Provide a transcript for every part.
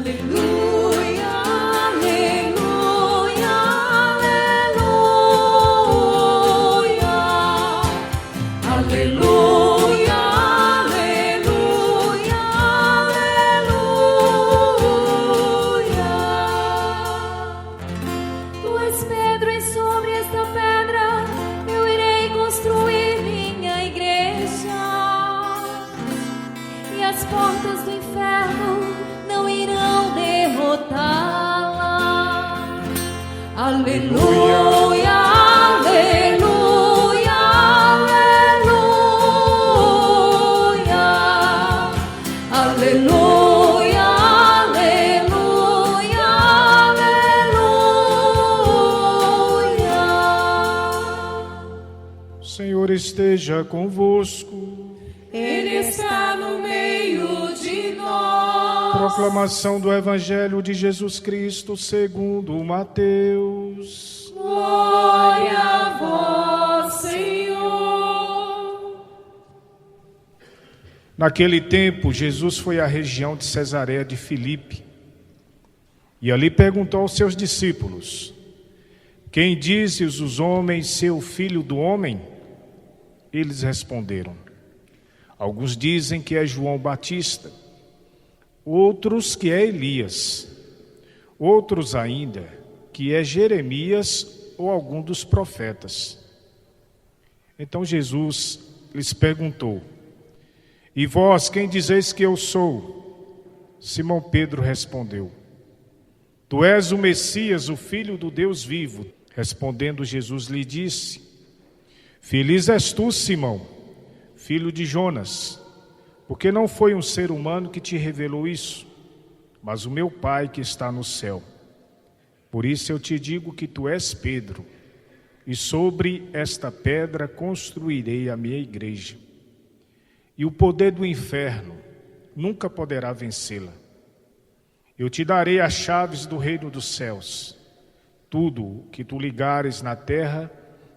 Aleluia, aleluia, aleluia, aleluia, aleluia, aleluia. Tu és Pedro e sobre esta pedra eu irei construir minha igreja, e as portas do inferno não irão derrotá-la. Aleluia, aleluia, aleluia, aleluia, aleluia, aleluia. O Senhor esteja convosco. Ele está no meio de nós. Proclamação do Evangelho de Jesus Cristo segundo Mateus. Glória a vós, Senhor. Naquele tempo, Jesus foi à região de Cesareia de Filipe e ali perguntou aos seus discípulos: quem dizes os homens ser o Filho do Homem? Eles responderam: alguns dizem que é João Batista, outros que é Elias, outros ainda que é Jeremias ou algum dos profetas. Então Jesus lhes perguntou: e vós, quem dizeis que eu sou? Simão Pedro respondeu: tu és o Messias, o Filho do Deus vivo. Respondendo Jesus lhe disse: feliz és tu, Simão, filho de Jonas, porque não foi um ser humano que te revelou isso, mas o meu Pai que está no céu. Por isso eu te digo que tu és Pedro, e sobre esta pedra construirei a minha igreja, e o poder do inferno nunca poderá vencê-la. Eu te darei as chaves do reino dos céus. Tudo o que tu ligares na terra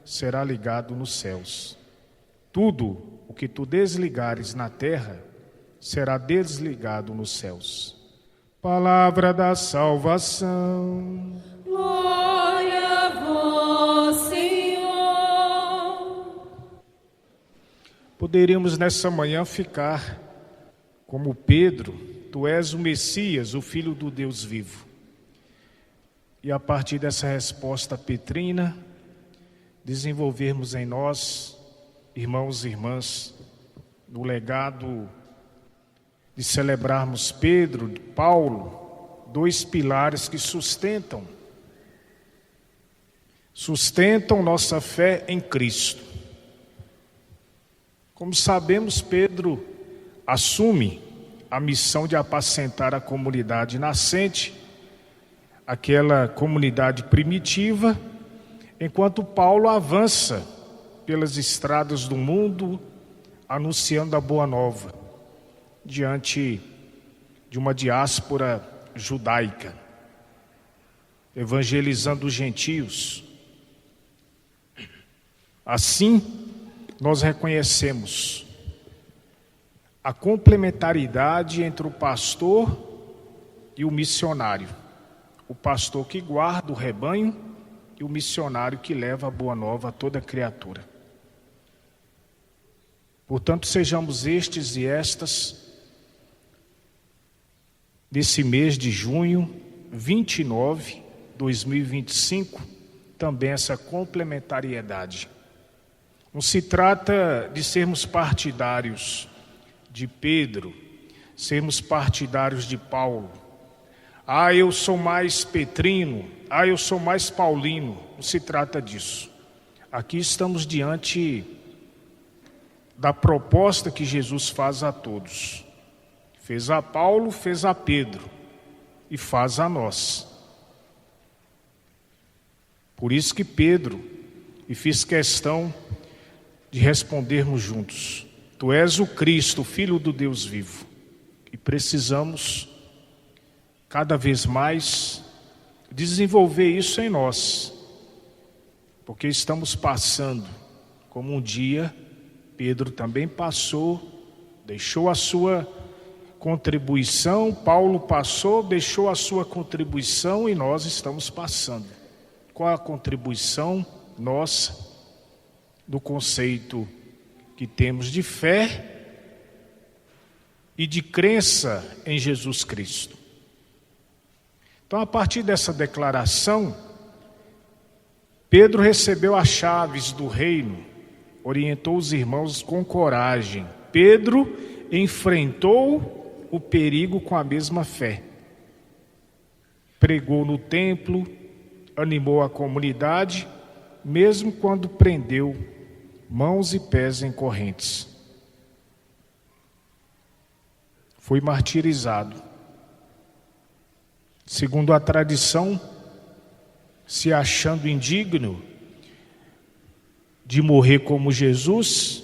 será ligado nos céus. Tudo o que tu desligares na terra será desligado nos céus. Palavra da salvação. Glória a vós, Senhor. Poderíamos nessa manhã ficar como Pedro: tu és o Messias, o Filho do Deus vivo. E a partir dessa resposta petrina, desenvolvermos em nós, irmãos e irmãs, no legado de celebrarmos Pedro, Paulo, dois pilares que sustentam nossa fé em Cristo. Como sabemos, Pedro assume a missão de apacentar a comunidade nascente, aquela comunidade primitiva, enquanto Paulo avança pelas estradas do mundo, anunciando a boa nova, diante de uma diáspora judaica, evangelizando os gentios. Assim, nós reconhecemos a complementaridade entre o pastor e o missionário. O pastor que guarda o rebanho e o missionário que leva a boa nova a toda criatura. Portanto, sejamos estes e estas, nesse mês de junho 29, 2025, também essa complementariedade. Não se trata de sermos partidários de Pedro, sermos partidários de Paulo. Eu sou mais petrino, eu sou mais paulino. Não se trata disso. Aqui estamos diante da proposta que Jesus faz a todos. Fez a Paulo, fez a Pedro e faz a nós. Por isso que Pedro, e fiz questão de respondermos juntos: tu és o Cristo, o Filho do Deus vivo. E precisamos cada vez mais desenvolver isso em nós, porque estamos passando, como um dia Pedro também passou, deixou a sua contribuição. Paulo passou, deixou a sua contribuição e nós estamos passando. Qual a contribuição nossa do conceito que temos de fé e de crença em Jesus Cristo? Então, a partir dessa declaração, Pedro recebeu as chaves do reino, orientou os irmãos com coragem. Pedro enfrentou o perigo com a mesma fé. Pregou no templo, animou a comunidade, mesmo quando prendeu mãos e pés em correntes. Foi martirizado. Segundo a tradição, se achando indigno de morrer como Jesus,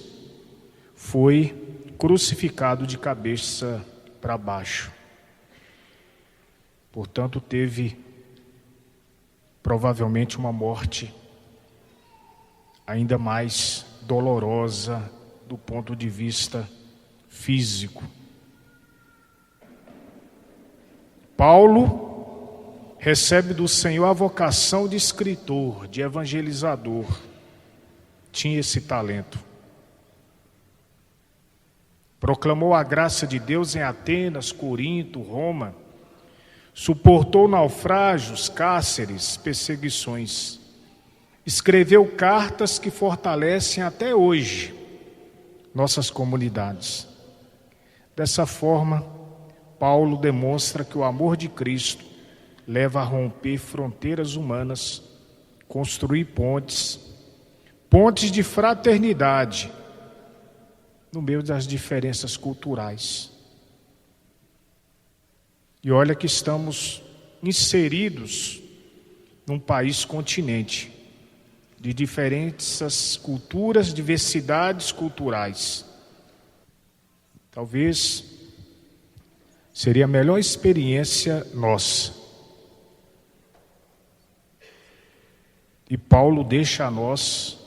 foi crucificado de cabeça para baixo. Portanto, teve provavelmente uma morte ainda mais dolorosa do ponto de vista físico. Paulo recebe do Senhor a vocação de escritor, de evangelizador. Tinha esse talento. Proclamou a graça de Deus em Atenas, Corinto, Roma. Suportou naufrágios, cárceres, perseguições. Escreveu cartas que fortalecem até hoje nossas comunidades. Dessa forma, Paulo demonstra que o amor de Cristo leva a romper fronteiras humanas, construir pontes de fraternidade no meio das diferenças culturais. E olha que estamos inseridos num país continente de diferentes culturas, diversidades culturais. Talvez seria a melhor experiência nossa. E Paulo deixa a nós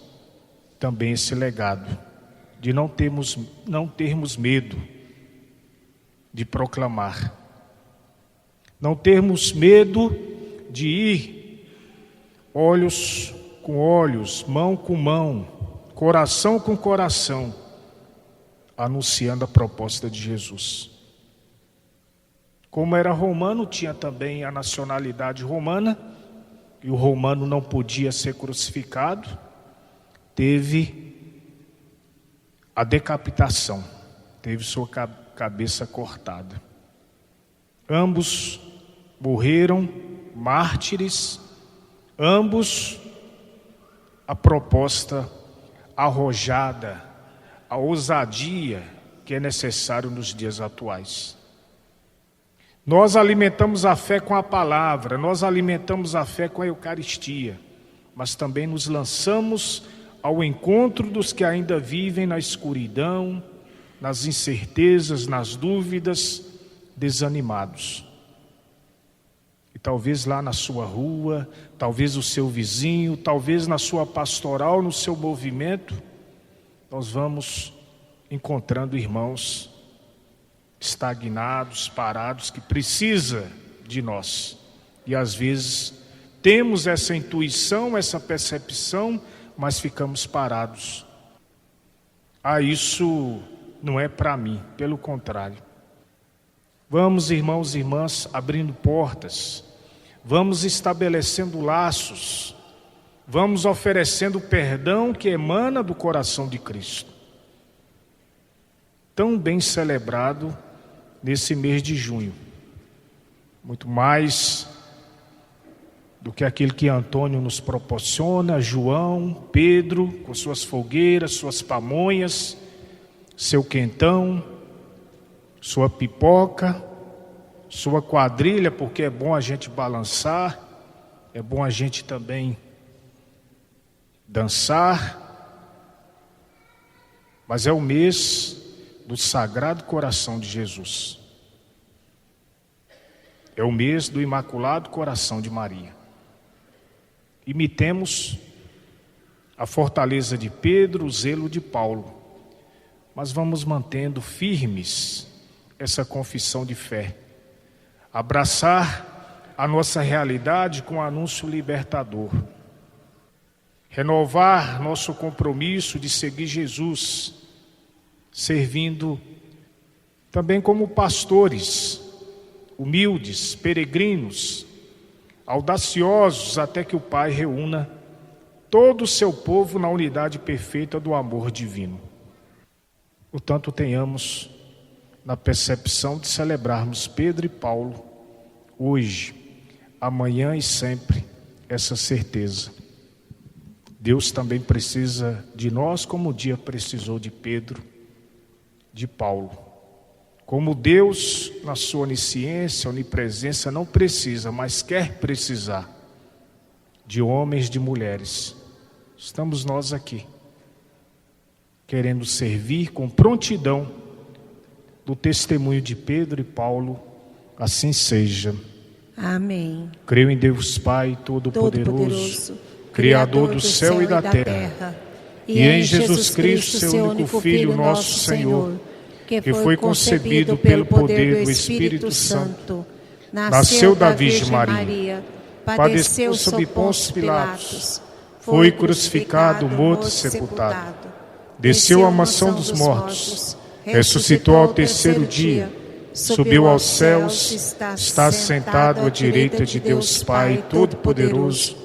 também esse legado de não termos medo de proclamar, não termos medo de ir olhos com olhos, mão com mão, coração com coração, anunciando a proposta de Jesus. Como era romano, tinha também a nacionalidade romana, e o romano não podia ser crucificado, teve a decapitação, teve sua cabeça cortada. Ambos morreram mártires, ambos a proposta arrojada, a ousadia que é necessário nos dias atuais. Nós alimentamos a fé com a palavra, nós alimentamos a fé com a Eucaristia, mas também nos lançamos ao encontro dos que ainda vivem na escuridão, nas incertezas, nas dúvidas, desanimados. E talvez lá na sua rua, talvez o seu vizinho, talvez na sua pastoral, no seu movimento, nós vamos encontrando irmãos estagnados, parados, que precisa de nós. E às vezes temos essa intuição, essa percepção, mas ficamos parados. Isso não é para mim, pelo contrário. Vamos, irmãos e irmãs, abrindo portas, vamos estabelecendo laços, vamos oferecendo o perdão que emana do coração de Cristo. Tão bem celebrado nesse mês de junho. Muito mais do que aquilo que Antônio nos proporciona, João, Pedro, com suas fogueiras, suas pamonhas, seu quentão, sua pipoca, sua quadrilha, porque é bom a gente balançar, é bom a gente também dançar, mas é o mês do Sagrado Coração de Jesus. É o mês do Imaculado Coração de Maria. Imitemos a fortaleza de Pedro, o zelo de Paulo, mas vamos mantendo firmes essa confissão de fé. Abraçar a nossa realidade com o anúncio libertador. Renovar nosso compromisso de seguir Jesus, servindo também como pastores, humildes, peregrinos, audaciosos até que o Pai reúna todo o seu povo na unidade perfeita do amor divino. Portanto, tenhamos na percepção de celebrarmos Pedro e Paulo hoje, amanhã e sempre, essa certeza. Deus também precisa de nós como o dia precisou de Pedro, de Paulo. Como Deus, na sua onisciência, onipresença, não precisa, mas quer precisar de homens, de mulheres. Estamos nós aqui, querendo servir com prontidão do testemunho de Pedro e Paulo. Assim seja. Amém. Creio em Deus Pai Todo-Poderoso, Criador do céu e da terra, e em Jesus Cristo, seu único Filho, nosso Senhor, que foi concebido pelo poder do Espírito Santo, nasceu da Virgem Maria, padeceu sob Pôncio Pilatos, foi crucificado, morto e sepultado, desceu à mansão dos mortos, ressuscitou ao terceiro dia, subiu aos céus, está sentado à direita de Deus Pai Todo-Poderoso,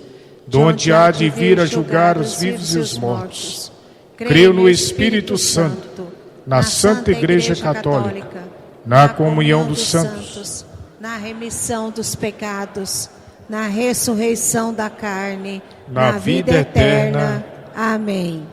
donde há de vir a julgar os vivos e os mortos. Creio no Espírito Santo, na Santa Igreja Católica, na comunhão dos santos, na remissão dos pecados, na ressurreição da carne, na vida eterna. Amém.